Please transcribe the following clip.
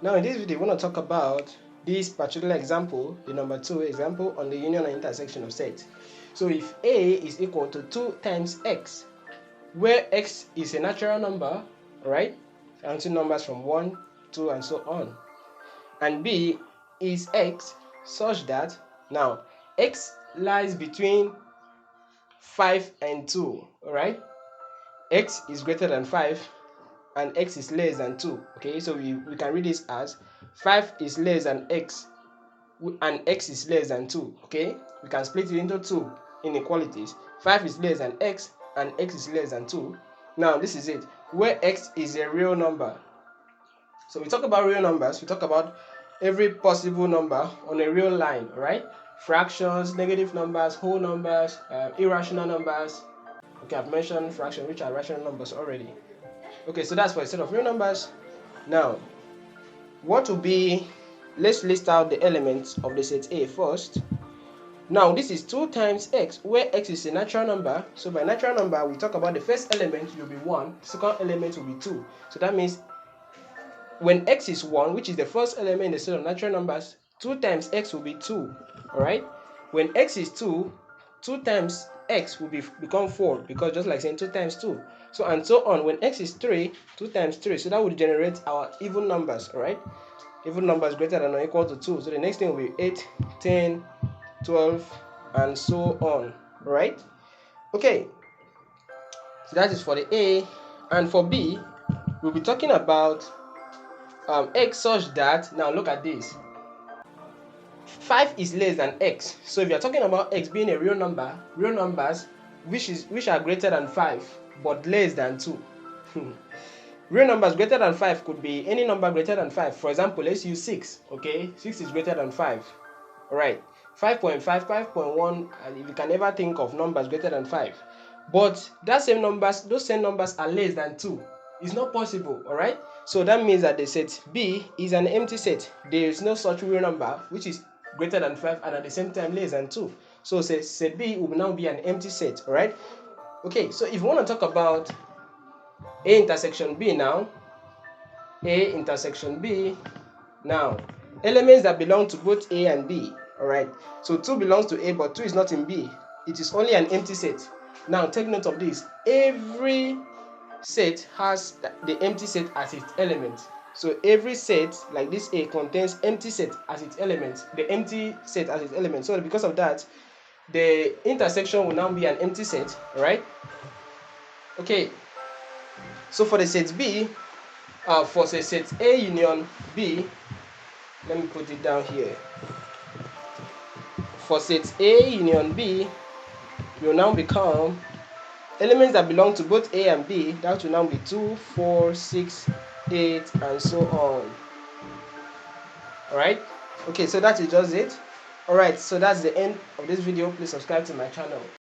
Now in this video, we want to talk about this particular example, the number 2 example on the union and intersection of sets. So if A is equal to 2 times x, where x is a natural number, right? Counting numbers from 1, 2, and so on. And B is x such that, now, x lies between 5 and 2, alright? X is greater than 5 and x is less than 2. Okay, so we can read this as 5 is less than x and x is less than 2. Okay, we can split it into two inequalities. 5 is less than x and x is less than 2. Now this is it, where x is a real number. So we talk about real numbers, we talk about every possible number on a real line, right? Fractions, negative numbers, whole numbers, irrational numbers. Okay, I've mentioned fractions, which are rational numbers already. Okay, so that's for a set of real numbers. Now, what will be, let's list out the elements of the set A first. Now, this is 2 times x, where x is a natural number. So by natural number, we talk about the first element will be 1, second element will be 2. So that means when x is 1, which is the first element in the set of natural numbers, 2 times x will be 2, alright? When x is 2, 2 times x will become 4, because just like saying 2 times 2. So and so on. When x is 3, 2 times 3, so that will generate our even numbers, alright? Even numbers greater than or equal to 2. So the next thing will be 8, 10, 12, and so on, right? Okay, so that is for the A. And for B, we'll be talking about x such that, now look at this, 5 is less than x. So if you're talking about x being a real number, real numbers which are greater than 5 but less than 2. Real numbers greater than 5 could be any number greater than 5. For example, let's use 6. Okay, 6 is greater than 5. Alright, 5.5, 5.1, and if you can ever think of numbers greater than 5. But those same numbers are less than 2. It's not possible, alright? So that means that the set B is an empty set. There is no such real number which is greater than 5 and at the same time less than 2. So set B will now be an empty set, alright? Okay, so if you want to talk about A intersection B now, A intersection B, now, elements that belong to both A and B, alright? So 2 belongs to A but 2 is not in B. It is only an empty set. Now take note of this. Every set has the empty set as its element. So every set like this A contains empty set as its element. The empty set as its element. So because of that, the intersection will now be an empty set, alright? Okay. So for the set B, for the set A union B, let me put it down here. For set A union B, will now become elements that belong to both A and B. That will now be 2, 4, 6, 8, and so on. Alright? Okay, so that is just it. Alright, so that's the end of this video. Please subscribe to my channel.